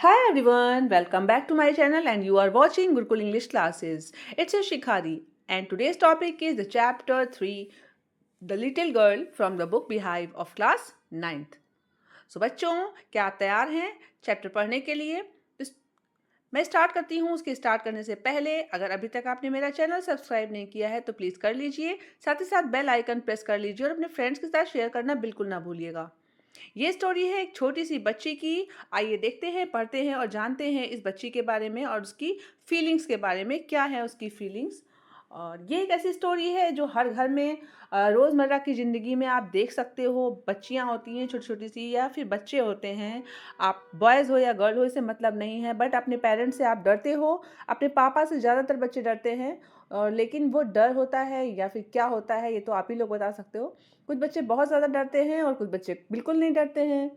Hi everyone, welcome back to my channel and you are watching Gurukul English classes. It's your Shikhari and today's topic is the chapter 3, The Little Girl from the book Beehive of class 9th. So बच्चों, क्या आप तैयार हैं chapter पढ़ने के लिए? मैं start करती हूँ। उसके स्टार्ट करने से पहले अगर अभी तक आपने मेरा चैनल सब्सक्राइब नहीं किया है तो प्लीज़ कर लीजिए। साथ ही साथ बेल आइकन प्रेस कर लीजिए और अपने फ्रेंड्स के साथ शेयर करना बिल्कुल ना भूलिएगा। ये स्टोरी है एक छोटी सी बच्ची की। आइए देखते हैं, पढ़ते हैं और जानते हैं इस बच्ची के बारे में और उसकी फीलिंग्स के बारे में। क्या है उसकी फीलिंग्स? और ये एक ऐसी स्टोरी है जो हर घर में रोज़मर्रा की ज़िंदगी में आप देख सकते हो। बच्चियाँ होती हैं छोटी छोटी सी या फिर बच्चे होते हैं। आप बॉयज़ हो या गर्ल हो इससे मतलब नहीं है, बट अपने पेरेंट्स से आप डरते हो। अपने पापा से ज़्यादातर बच्चे डरते हैं। और लेकिन वो डर होता है या फिर क्या होता है ये तो आप ही लोग बता सकते हो। कुछ बच्चे बहुत ज़्यादा डरते हैं और कुछ बच्चे बिल्कुल नहीं डरते हैं।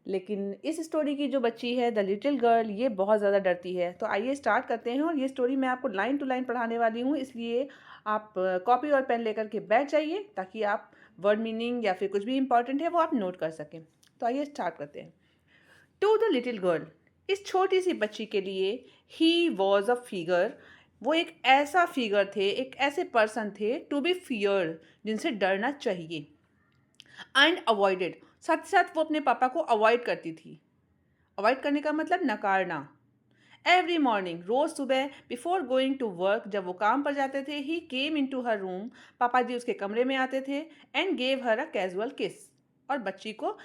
लेकिन इस स्टोरी की जो बच्ची है द लिटिल गर्ल, ये बहुत ज़्यादा डरती है। तो आइए स्टार्ट करते हैं और ये स्टोरी मैं आपको लाइन टू लाइन पढ़ाने वाली हूँ, इसलिए आप कॉपी और पेन लेकर के बैठ जाइए ताकि आप वर्ड मीनिंग या फिर कुछ भी इंपॉर्टेंट है वो आप नोट कर सकें। तो आइए स्टार्ट करते हैं। टू द लिटिल गर्ल, इस छोटी सी बच्ची के लिए, ही वॉज अ फिगर, वो एक ऐसा फिगर थे, एक ऐसे पर्सन थे, टू बी फियर्ड, जिनसे डरना चाहिए। एंड अवॉइडेड, साथ ही साथ वो अपने पापा को अवॉइड करती थी। अवॉइड करने का मतलब नकारना। एवरी मॉर्निंग, रोज सुबह, बिफोर गोइंग टू वर्क, जब वो काम पर जाते थे, ही केम इन टू हर रूम, पापा जी उसके कमरे में आते थे, and gave her a casual किस, और बच्ची को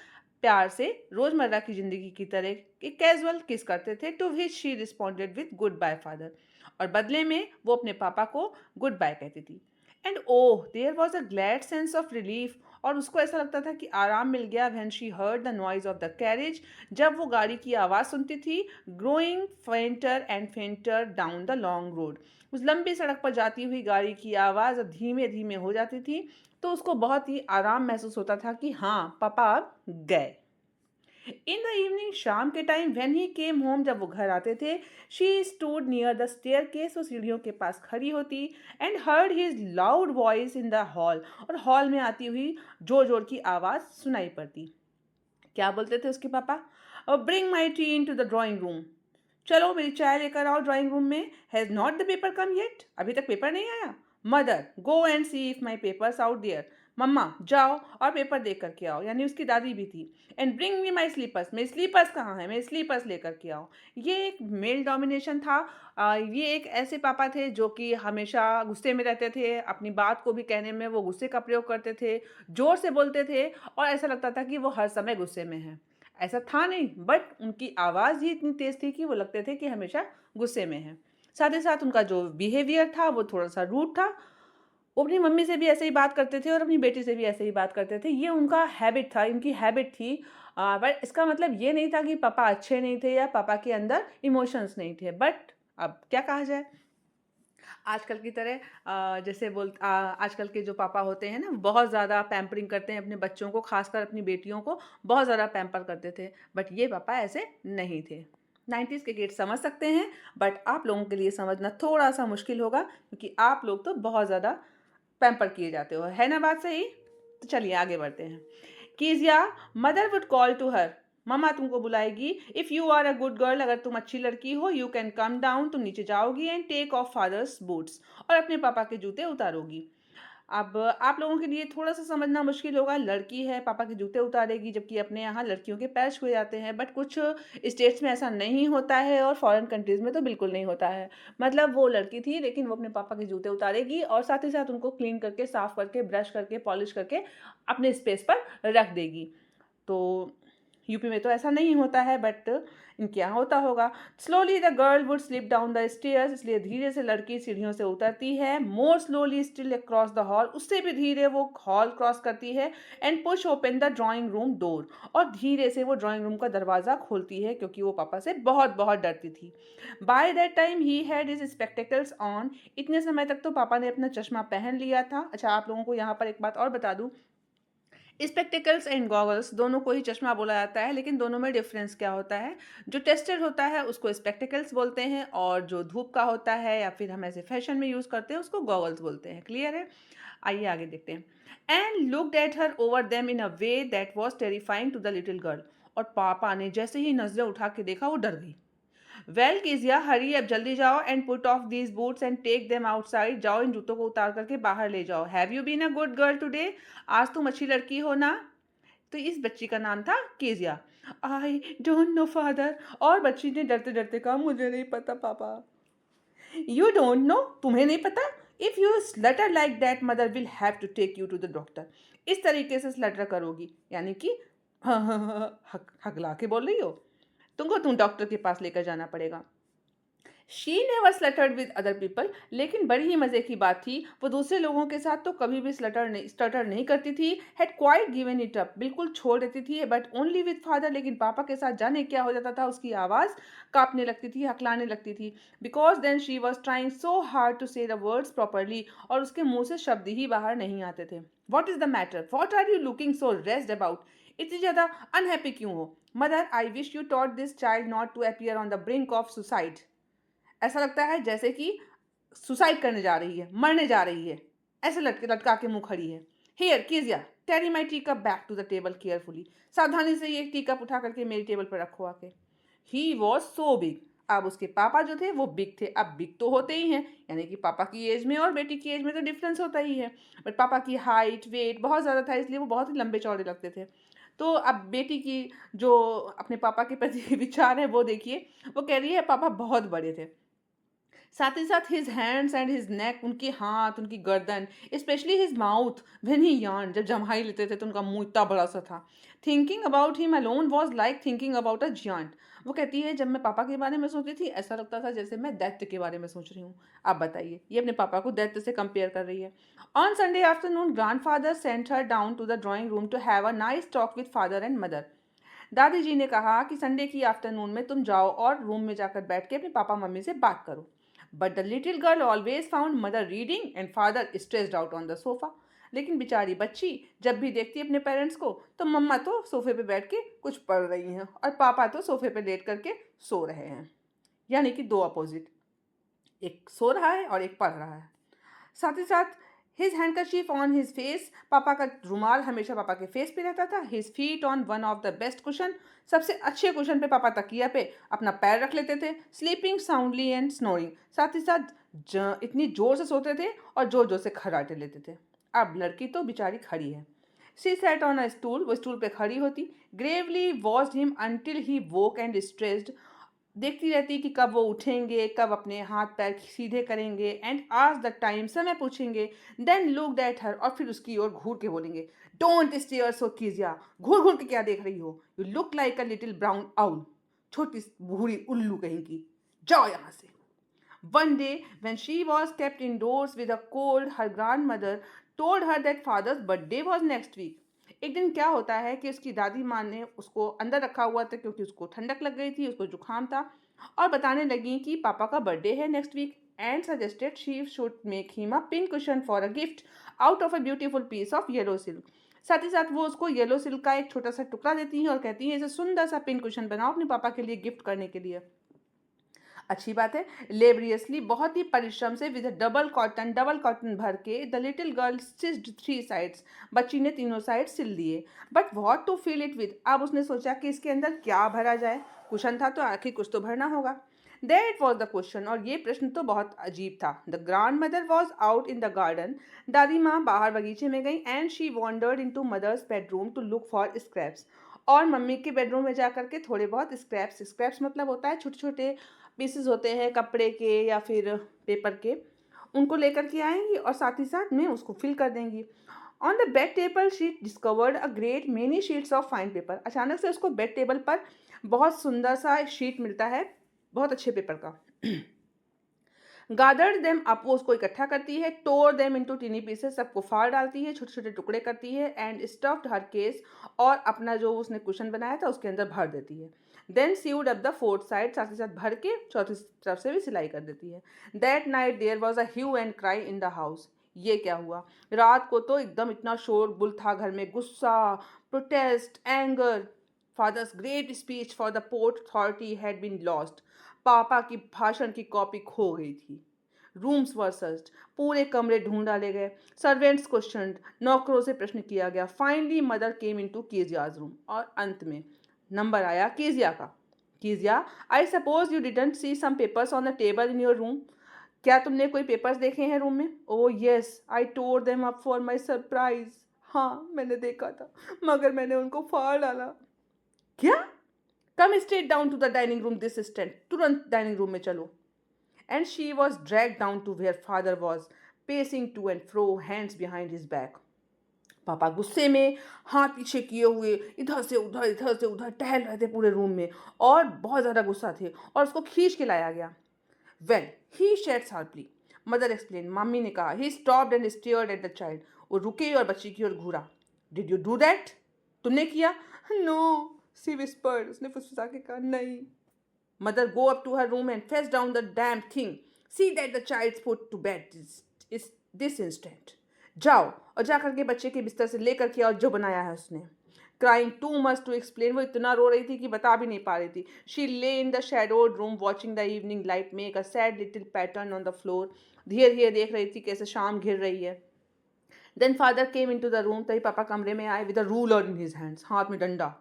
प्यार से रोजमर्रा की जिंदगी की तरह एक कैजुअल किस करते थे। To which she responded with goodbye father, और बदले में वो अपने पापा को गुड बाय कहती थी। And oh there was a glad sense of relief, और उसको ऐसा लगता था कि आराम मिल गया। When she heard the noise of the carriage, जब वो गाड़ी की आवाज़ सुनती थी। Growing fainter and fainter down the long road, उस लंबी सड़क पर जाती हुई गाड़ी की आवाज़ अब धीमे धीमे हो जाती थी, तो उसको बहुत ही आराम महसूस होता था कि हाँ पापा अब गए। इन द इवनिंग, शाम के time, when he came home, जब वो घर आते थे, she stood near the staircase, वो सीढ़ियों के पास खड़ी होती, and heard his loud voice in the hall, और हॉल में आती हुई जोर जोर की आवाज़ सुनाई पड़ती। क्या बोलते थे उसके पापा? Bring my tea in to the drawing room, चलो मेरी चाय लेकर आओ ड्राइंग रूम में। Has not the paper come yet, अभी तक पेपर नहीं आया? Mother, go and see if my papers out there, मम्मा जाओ और पेपर देख करके आओ, यानी उसकी दादी भी थी। And bring me my slippers, मेरे स्लीपर्स कहाँ हैं, मेरे स्लीपर्स लेकर के आओ। ये एक मेल डोमिनेशन था। ये एक ऐसे पापा थे जो कि हमेशा गुस्से में रहते थे, अपनी बात को भी कहने में वो गुस्से का प्रयोग करते थे, ज़ोर से बोलते थे और ऐसा लगता था कि वो हर समय गुस्से में हैं। ऐसा था नहीं, बट उनकी आवाज़ ही इतनी तेज़ थी कि वो लगते थे कि हमेशा गुस्से में हैं। साथ ही साथ उनका जो बिहेवियर था वो थोड़ा-सा रूड था। वो अपनी मम्मी से भी ऐसे ही बात करते थे और अपनी बेटी से भी ऐसे ही बात करते थे। ये उनका हैबिट था, इनकी हैबिट थी। बट इसका मतलब ये नहीं था कि पापा अच्छे नहीं थे या पापा के अंदर इमोशंस नहीं थे। बट अब क्या कहा जाए? आजकल की तरह आजकल के जो पापा होते हैं ना, बहुत ज़्यादा पैम्परिंग करते हैं अपने बच्चों को, खासकर अपनी बेटियों को बहुत ज़्यादा पैम्पर करते थे। बट ये पापा ऐसे नहीं थे। 90s के किड्स समझ सकते हैं, बट आप लोगों के लिए समझना थोड़ा-सा मुश्किल होगा क्योंकि आप लोग तो बहुत ज़्यादा पैम्पर किए जाते हो। है ना बात सही? तो चलिए आगे बढ़ते हैं। Kezia, mother would call to her, मम्मा तुमको बुलाएगी। If you are a good girl, अगर तुम अच्छी लड़की हो, यू कैन कम डाउन, तुम नीचे जाओगी, and take off father's boots, और अपने पापा के जूते उतारोगी। अब आप लोगों के लिए थोड़ा-सा समझना मुश्किल होगा, लड़की है पापा के जूते उतारेगी, जबकि अपने यहाँ लड़कियों के पैर छुए जाते हैं। बट कुछ स्टेट्स में ऐसा नहीं होता है और फॉरेन कंट्रीज़ में तो बिल्कुल नहीं होता है। मतलब वो लड़की थी लेकिन वो अपने पापा के जूते उतारेगी और साथ ही साथ उनको क्लीन करके, साफ करके, ब्रश करके, पॉलिश करके अपने स्पेस पर रख देगी। तो यूपी में तो ऐसा नहीं होता है, बट इनके यहाँ होता होगा। Slowly the girl would slip down the stairs, इसलिए धीरे से लड़की सीढ़ियों से उतरती है। मोर slowly still across the hall, उससे भी धीरे वो हॉल क्रॉस करती है। And push open the drawing room door, और धीरे से वो ड्राइंग रूम का दरवाज़ा खोलती है क्योंकि वो पापा से बहुत बहुत डरती थी। By that time he had his spectacles on, इतने समय तक तो पापा ने अपना चश्मा पहन लिया था। अच्छा, आप लोगों को यहाँ पर एक बात और बता दूँ, स्पेक्टिकल्स एंड गॉगल्स दोनों को ही चश्मा बोला जाता है, लेकिन दोनों में डिफरेंस क्या होता है? जो टेस्टेड होता है उसको स्पेक्टिकल्स बोलते हैं, और जो धूप का होता है या फिर हम ऐसे फैशन में यूज़ करते हैं उसको गॉगल्स बोलते हैं। क्लियर है? आइए आगे देखते हैं। And looked at her over them in a way that was terrifying to the little girl, और पापा ने जैसे ही नजरें उठा के देखा वो डर गई। वेल कीजिया, हरी, अब जल्दी जाओ and put off these boots and take them outside. जाओ, इन जूतों को उतार करके बाहर ले जाओ। Have you been a good girl today? आज तुम अच्छी लड़की हो ना? तो इस बच्ची का नाम था Kezia. I don't know father. और बच्ची ने डरते डरते कहा, मुझे नहीं पता पापा। यू डोंट नो, तुम्हें नहीं पता? If you stutter like that mother will have to take you to the doctor. इस तरीके से स्लटर करोगी, यानी कि हकला के बोल रही हो, तुम डॉक्टर के पास लेकर जाना पड़ेगा। She never stuttered with other people. लेकिन बड़ी ही मजे की बात थी, वो दूसरे लोगों के साथ तो कभी भी स्टटर नहीं करती थी। Had quite given it up, बिल्कुल छोड़ देती थी, बट ओनली विद फादर। लेकिन पापा के साथ जाने क्या हो जाता था, उसकी आवाज़ कांपने लगती थी, हकलाने लगती थी। Because then she was trying so hard to say the words properly, और उसके मुंह से शब्द ही बाहर नहीं आते थे। What is the matter? What are you looking so raised about? इतनी ज़्यादा अनहैप्पी क्यों हो? Mother, I wish you taught this child not to appear on the brink of suicide. ऐसा लगता है जैसे कि सुसाइड करने जा रही है, मरने जा रही है, ऐसे लटका के मुंह खड़ी है। Here Kezia, carry my tea cup back to the table carefully. सावधानी से ये टी कप उठा करके मेरी टेबल पर रखो आके। He was so big. अब उसके पापा जो थे वो बिग थे। अब बिग तो होते ही हैं, यानी कि पापा की एज में और बेटी की एज में तो डिफरेंस होता ही है। बट पापा की हाइट वेट बहुत ज़्यादा था, इसलिए वो बहुत ही लंबे चौड़े लगते थे। तो अब बेटी की जो अपने पापा के प्रति विचार है वो देखिए, वो कह रही है पापा बहुत बड़े थे। साथ ही साथ his hands and his neck, उनके हाथ, उनकी गर्दन, specially his mouth when he yarn, जब जम्हाई लेते थे तो उनका मुंह इतना बड़ा सा था। Thinking about him alone was like thinking about a giant. वो कहती है जब मैं पापा के बारे में सोचती थी ऐसा लगता था जैसे मैं दैत्य के बारे में सोच रही हूँ। आप बताइए, ये अपने पापा को दैत्य से कंपेयर कर रही है। On Sunday afternoon grandfather sent her down to the drawing room to have a nice talk with father and mother. दादी जी ने कहा कि संडे की आफ्टरनून में तुम जाओ और रूम में जाकर बैठ के अपने पापा मम्मी से बात करो। But the little girl always found mother reading and father stressed out on the sofa. लेकिन बेचारी बच्ची जब भी देखती है अपने पेरेंट्स को तो मम्मा तो सोफे पे बैठ के कुछ पढ़ रही हैं और पापा तो सोफे पे लेट करके सो रहे हैं। यानी कि दो अपोजिट, एक सो रहा है और एक पढ़ रहा है। साथ ही साथ his handkerchief on his face, पापा का रुमाल हमेशा पापा के फेस पे रहता था। His feet on one of the best cushion, सबसे अच्छे कुशन पे पापा तकिया पे अपना पैर रख लेते थे। स्लीपिंग साउंडली एंड स्नोरिंग, साथ ही साथ इतनी जोर से सोते थे और जोर जोर से खर्राटे लेते थे। अब लड़की तो बेचारी खड़ी है। सी सेट ऑन अ स्टूल, वो स्टूल पे खड़ी होती। Gravely watched him until he woke and stressed, देखती रहती कि कब वो उठेंगे, कब अपने हाथ पैर सीधे करेंगे। एंड आज द टाइम, समय पूछेंगे। देन लुक एट हर, और फिर उसकी ओर घूर के बोलेंगे, डोंट स्टेयर सो कीजिया, घूर घूर के क्या देख रही हो? You look like a little brown owl, छोटी बूढ़ी उल्लू कहीं की, जाओ यहाँ से। One day, when she was kept indoors with a cold, her grandmother told her that father's birthday was next week. एक दिन क्या होता है कि उसकी दादी माँ ने उसको अंदर रखा हुआ था क्योंकि उसको ठंडक लग गई थी, उसको जुकाम था, और बताने लगी कि पापा का बर्थडे है next week, and suggested she should make him a pin cushion for a gift out of a beautiful piece of yellow silk. साथ ही साथ वो उसको येलो सिल्क का एक छोटा सा टुकड़ा देती हैं और कहती हैं इसे सुंदर सा पिन कुशन बनाओ अपने पापा के लिए गिफ्ट करने के लिए। अच्छी बात है। लेबरियसली, बहुत ही परिश्रम से, विद डबल कॉटन भर के, the little girl stitched three sides, बच्ची ने तीनों साइड सिल दिए। But what to fill it with, अब उसने सोचा कि इसके अंदर क्या भरा जाए, कुशन था तो आखिर कुछ तो भरना होगा। दैट वॉज द क्वेश्चन, और ये प्रश्न तो बहुत अजीब था। The grandmother was out in the garden, दादी माँ बाहर बगीचे में गई। And she wandered into mother's bedroom to look for scraps, और मम्मी के बेडरूम में जा करके थोड़े बहुत स्क्रैप्स, स्क्रैप्स मतलब होता है छोटे छोटे पीसेस होते हैं कपड़े के या फिर पेपर के, उनको लेकर के आएंगी और साथ ही साथ में उसको फिल कर देंगी। On the bed table she discovered a great many sheets of fine paper, अचानक से उसको बेड टेबल पर बहुत सुंदर सा शीट मिलता है, बहुत अच्छे पेपर का। गादर्ड देम अप, वो उसको इकट्ठा करती है। टोर देम इनटू टीनी पीसेस, सबको फाड़ डालती है, छोटे छोटे टुकड़े करती है। एंड स्टफ्ड हर केस, और अपना जो उसने कुशन बनाया था उसके अंदर भर देती है। Then sewed up the fourth side, साथ ही साथ भर के चौथी तरफ से भी सिलाई कर देती है। That night there was a hue and cry in the house, ये क्या हुआ? रात को तो एकदम इतना शोरगुल था घर में, गुस्सा, protest, anger. Father's great speech for the port authority had been lost, पापा की भाषण की कॉपी खो गई थी। रूम्स वर सर्च्ड, पूरे कमरे ढूंढ डाले गए। सर्वेंट्स क्वेश्चनड, नौकरों से प्रश्न किया गया। Finally mother came into Kezia's room, और अंत में नंबर आया कीजिया का। Kezia, I suppose you didn't see some papers on the table in your room. क्या तुमने कोई पेपर्स देखे हैं रूम में? Oh yes, I tore them up for my surprise. हाँ, मैंने देखा था, मगर मैंने उनको फाड़ डाला। क्या? Come straight down to the dining room this instant. तुरंत डाइनिंग रूम में चलो। And she was drag down to where father was pacing to and fro, hands behind his back. पापा गुस्से में हाथ पीछे किए हुए इधर से उधर टहल रहे थे पूरे रूम में, और बहुत ज़्यादा गुस्सा थे, और उसको खींच के लाया गया। Well, he said sharply, mother explain. मम्मी ने कहा। He stopped and stared at the child. वो रुके और बच्ची की ओर घूरा। Did you do that? तुमने किया? No, she whispered. उसने फुसफुसा के कहा, नहीं। Mother go up to her room and face down the damn thing. See that the child put to bed this instant. जाओ और जा करके बच्चे के बिस्तर से लेकर के और जो बनाया है उसने। Crying too much to explain, वो इतना रो रही थी कि बता भी नहीं पा रही थी। शी ले in the shadowed room watching the evening light make a sad little pattern on the floor. धीरे धीरे देख रही थी कैसे शाम घिर रही है। Then father came in to the room, तभी पापा कमरे में आए with a ruler in his hands, हाथ में डंडा।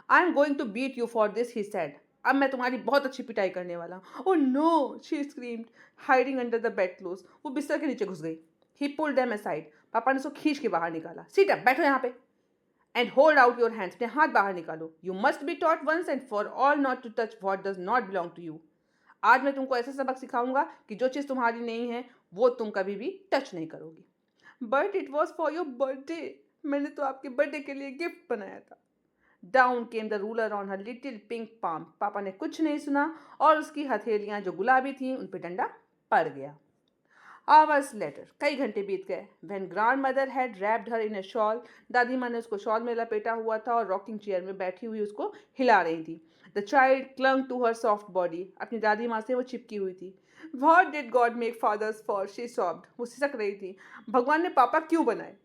I am going to beat you for this, he said. अब मैं तुम्हारी बहुत अच्छी पिटाई करने वाला हूँ। Oh no, she screamed, hiding under the bed close. वो बिस्तर के नीचे घुस गई। ही पुल्ड देम असाइड, पापा ने उसको खींच के बाहर निकाला। सीट अप, बैठो यहाँ पे। And hold out your hands, अपने हाथ बाहर निकालो। You must be taught once and for all not to touch what does not belong to you. आज मैं तुमको ऐसा सबक सिखाऊंगा कि जो चीज़ तुम्हारी नहीं है वो तुम कभी भी टच नहीं करोगी। But it was for your birthday. मैंने तो आपके बर्थडे के लिए गिफ्ट बनाया था। Down came the ruler on her little pink palm. पापा ने कुछ नहीं सुना और उसकी हथेलियां जो गुलाबी थीं उन पर डंडा पड़ गया। Hours later, कई घंटे बीत गए। When grandmother had wrapped her in a shawl, दादी माँ ने उसको शॉल में लपेटा हुआ था और रॉकिंग चेयर में बैठी हुई उसको हिला रही थी। The child clung to her soft body, अपनी दादी माँ से वो चिपकी हुई थी। What did God make fathers for? She sobbed. वो सिसक रही थी। भगवान ने पापा क्यों बनाए?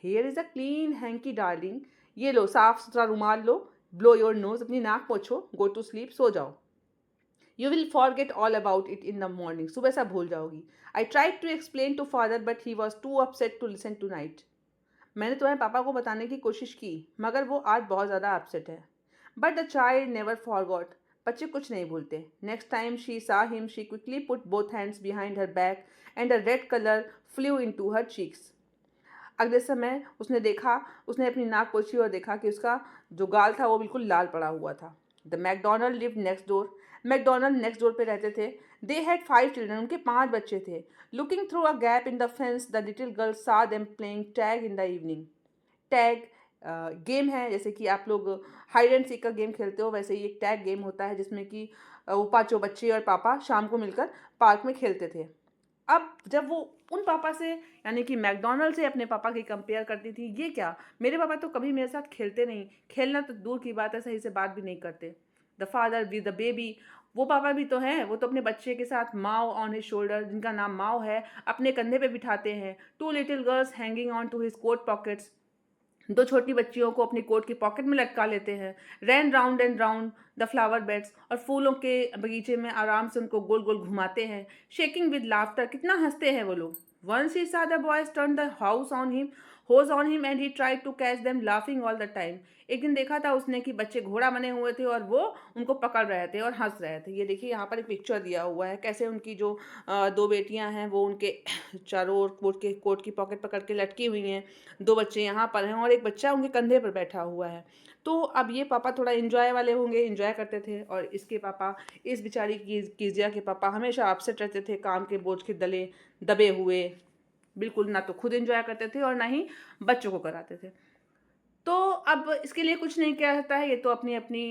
Here is a clean hanky darling. ये लो, साफ सुथरा रुमाल लो। Blow your nose, अपनी नाक पोछो। Go to sleep, सो जाओ। You will forget all about it in the morning. सुबह सब भूल जाओगी। I tried to explain to father but he was too upset to listen tonight. मैंने तुम्हारे पापा को बताने की कोशिश की मगर वो आज बहुत ज़्यादा अपसेट है। But the child never forgot. बच्चे कुछ नहीं भूलते। Next time she saw him, she quickly put both hands behind her back and a red color flew into her cheeks. अगले समय उसने अपनी नाक पोंछी और देखा कि उसका जो गाल था वो बिल्कुल लाल पड़ा हुआ था। The McDonald lived next door. McDonald next door पे रहते थे। दे हैड 5 चिल्ड्रन, उनके 5 बच्चे थे। Looking through a gap in the fence the little girl saw them playing tag in the evening. Tag game है, जैसे कि आप लोग हाइड एंड सीक का गेम खेलते हो, वैसे ही एक टैग गेम होता है जिसमें कि वो पाँचों बच्चे और पापा शाम को मिलकर पार्क में खेलते थे। अब जब वो उन पापा से यानी कि मैकडॉनल्ड से अपने पापा की कंपेयर करती थी, ये क्या, मेरे पापा तो कभी मेरे साथ खेलते नहीं, खेलना तो दूर की बात है, सही से बात भी नहीं करते। The father with the baby, वो पापा भी तो हैं, वो तो अपने बच्चे के साथ माओ ऑन हिज शोल्डर, जिनका नाम माओ है, अपने कंधे पे बिठाते हैं। 2 little girls hanging on to his coat pockets, 2 छोटी बच्चियों को अपनी कोट की पॉकेट में लटका लेते हैं। Ran round and round the flower beds, और फूलों के बगीचे में आराम से उनको गोल गोल घुमाते हैं। शेकिंग विद लाफ्टर, कितना हंसते हैं वो लोग। Once he saw the boys turn the hose on him and he tried to catch them laughing all the time. एक दिन देखा था उसने कि बच्चे घोड़ा बने हुए थे और वो उनको पकड़ रहे थे और हंस रहे थे। ये देखिए यहाँ पर एक पिक्चर दिया हुआ है, कैसे उनकी जो 2 बेटियां हैं वो उनके चारों ओर कोट की पॉकेट पकड़ के लटकी हुई हैं। 2 बच्चे यहाँ पर हैं और एक बच्चा उनके कंधे पर बैठा हुआ है। तो अब ये पापा थोड़ा एंजॉय वाले होंगे, एंजॉय करते थे, और इसके पापा, इस बेचारी कीजिया के पापा हमेशा अपसेट रहते थे, काम के बोझ के दबे हुए, बिल्कुल ना तो खुद एंजॉय करते थे और ना ही बच्चों को कराते थे। तो अब इसके लिए कुछ नहीं किया जाता है, ये तो अपनी अपनी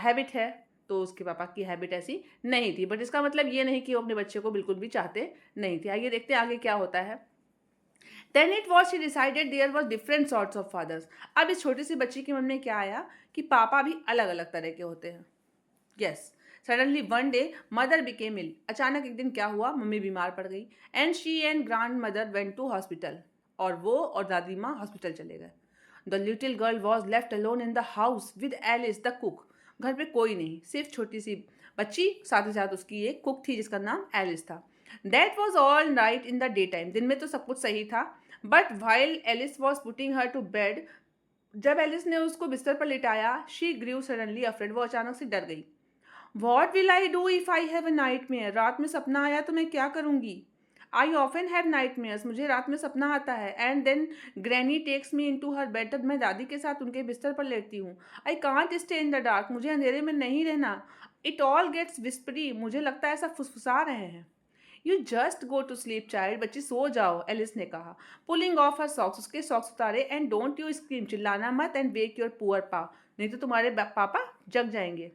हैबिट है। तो उसके पापा की हैबिट ऐसी नहीं थी, बट इसका मतलब ये नहीं कि वो अपने बच्चे को बिल्कुल भी चाहते नहीं थे। आइए देखते हैं आगे क्या होता है। Then it was she decided there was different sorts of fathers. अब इस छोटी सी बच्ची के मन में क्या आया कि पापा भी अलग अलग तरह के होते हैं। Yes. Suddenly one day mother became ill. अचानक एक दिन क्या हुआ, मम्मी बीमार पड़ गई। And she and grandmother went to hospital. और वो और दादी माँ हॉस्पिटल चले गए। The little girl was left alone in the house with Alice the cook. घर पे कोई नहीं, सिर्फ छोटी सी बच्ची, साथ ही साथ उसकी एक कुक थी जिसका नाम एलिस था। That was all right in the daytime. दिन में तो सब कुछ सही था। But while Alice was putting her to bed, जब एलिस ने उसको बिस्तर पर लिटाया, शी ग्रीव सडनली अफ्रेड, वो अचानक से डर गई। What will I do if I have a nightmare, रात में सपना आया तो मैं क्या करूंगी? आई ऑफन हैव नाइटमेयर्स, मुझे रात में सपना आता है। And then granny takes me into her bed, तब मैं दादी के साथ उनके बिस्तर पर लेटती हूँ। I can't stay in the dark, मुझे अंधेरे में नहीं रहना। इट ऑल गेट्स विस्परी, मुझे लगता है ऐसा फुसफुसा रहे हैं। You just go to sleep child, बच्ची सो जाओ, एलिस ने कहा। पुलिंग ऑफ हर सॉक्स, उसके सॉक्स उतारे। एंड डोंट यू स्क्रीम, चिल्लाना मत। एंड वेक योर पुअर पा, नहीं तो तुम्हारे पापा जग जाएंगे।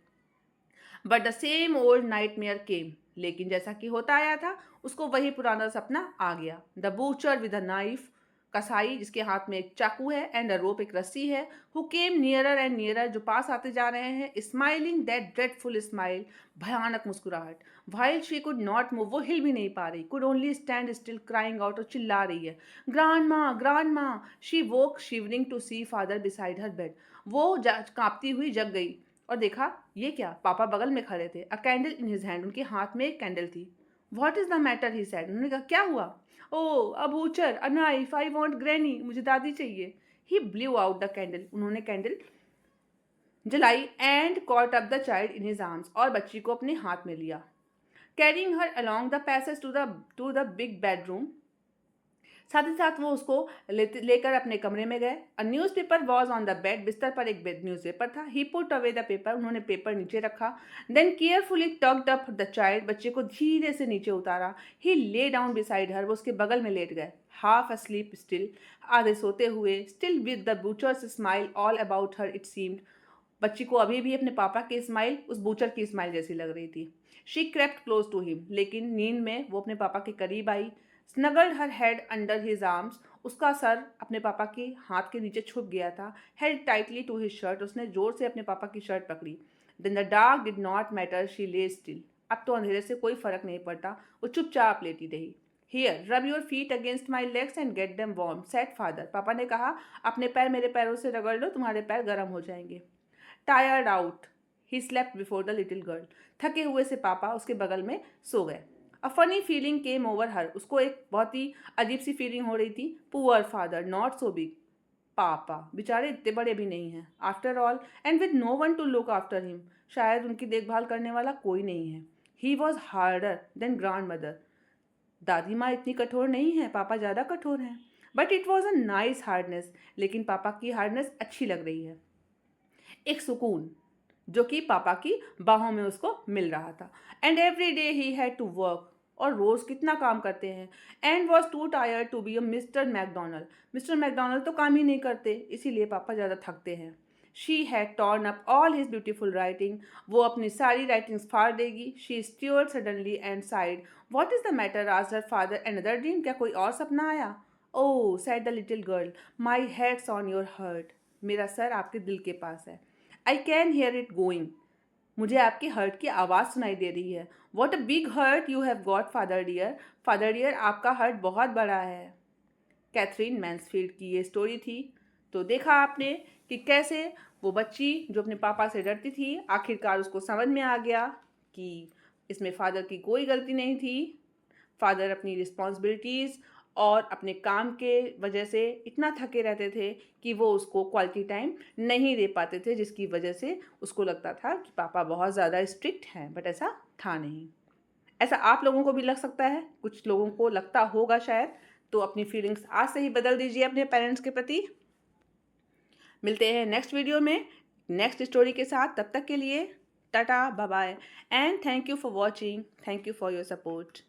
But the same old nightmare came, लेकिन जैसा कि होता आया था, उसको वही पुराना सपना आ गया। The butcher with a knife, कसाई जिसके हाथ में एक चाकू है, एंड अ रोप, एक रस्सी है, who came nearer and nearer, जो पास आते जा रहे हैं, स्माइलिंग दैट ड्रेडफुल स्माइल, भयानक मुस्कुराहट। While she could not move, वो हिल भी नहीं पा रही, could only stand still, crying out, और चिल्ला रही है, ग्रांड माँ। She woke shivering to see father beside her bed, वो कांपती हुई जग गई और देखा, ये क्या, पापा बगल में खड़े थे। A candle in his hand, उनके हाथ में एक कैंडल थी। What is the matter, he said, उन्होंने कहा, क्या हुआ? Oh a butcher, a knife, I want granny, मुझे दादी चाहिए। He blew out the candle, उन्होंने कैंडल जलाई। And caught up the child in his arms, और बच्ची को अपने हाथ में लिया। Carrying her along the passage to the big bedroom, साथ ही साथ वो उसको लेकर अपने कमरे में गए। A newspaper was on the bed, बिस्तर पर एक न्यूज़ पेपर था। He put away the paper, उन्होंने पेपर नीचे रखा। Then carefully tucked up the child, बच्चे को धीरे से नीचे उतारा। ही ले डाउन बिसाइड हर, वो उसके बगल में लेट गए। हाफ अस्लीप स्टिल, आधे सोते हुए, still with the butcher's smile all about her it seemed, बच्ची को अभी भी अपने पापा की स्माइल उस बूचर की स्माइल जैसी लग रही थी। She crept close to him, लेकिन नींद में वो अपने पापा के करीब आई। Snuggled her head under his arms, उसका सर अपने पापा के हाथ के नीचे छुप गया था। Held tightly to his shirt, उसने जोर से अपने पापा की शर्ट पकड़ी। Then the dark did not matter, she lay still, अब तो अंधेरे से कोई फर्क नहीं पड़ता, वो चुपचाप लेटी रही। Here rub your feet against my legs and get them warm, set father, पापा ने कहा, अपने पैर मेरे पैरों से रगड़ लो, तुम्हारे पैर गर्म हो जाएंगे। Tired out, he slept before the little girl, थके हुए से पापा उसके बगल में सो गए। A funny feeling came over हर, उसको एक बहुत ही अजीब सी फीलिंग हो रही थी। Poor father, not so big, पापा बेचारे इतने बड़े भी नहीं हैं। After all, and with no one to look after him, शायद उनकी देखभाल करने वाला कोई नहीं है। He was harder than grandmother, दादी माँ इतनी कठोर नहीं है, पापा ज़्यादा कठोर हैं। But it was a nice hardness, लेकिन पापा की हार्डनेस अच्छी लग रही है, एक सुकून जो कि पापा की बाहों में उसको मिल रहा था। And every day he had to work, और रोज़ कितना काम करते हैं। And was too tired to be a mister McDonald, mister McDonald तो काम ही नहीं करते, इसीलिए पापा ज़्यादा थकते हैं। She had torn up all his beautiful writing, वो अपनी सारी राइटिंग्स फाड़ देगी। She stirred suddenly and sighed, what is the matter, asked her father. Another dream, क्या कोई और सपना आया? Oh said the little girl, my head's on your heart, मेरा सर आपके दिल के पास है। I can hear it going, मुझे आपकी हर्ट की आवाज़ सुनाई दे रही है। What a big heart you have got father dear, father dear आपका हर्ट बहुत बड़ा है। कैथरीन मैंसफील्ड की ये स्टोरी थी। तो देखा आपने कि कैसे वो बच्ची जो अपने पापा से डरती थी, आखिरकार उसको समझ में आ गया कि इसमें फादर की कोई गलती नहीं थी। फादर अपनी रिस्पॉन्सिबिलिटीज़ और अपने काम के वजह से इतना थके रहते थे कि वो उसको क्वालिटी टाइम नहीं दे पाते थे, जिसकी वजह से उसको लगता था कि पापा बहुत ज़्यादा स्ट्रिक्ट हैं, बट ऐसा था नहीं। ऐसा आप लोगों को भी लग सकता है, कुछ लोगों को लगता होगा शायद। तो अपनी फीलिंग्स आज से ही बदल दीजिए अपने पेरेंट्स के प्रति। मिलते हैं नेक्स्ट वीडियो में नेक्स्ट स्टोरी के साथ, तब तक के लिए टाटा bye bye and thank you for watching, thank you for your support.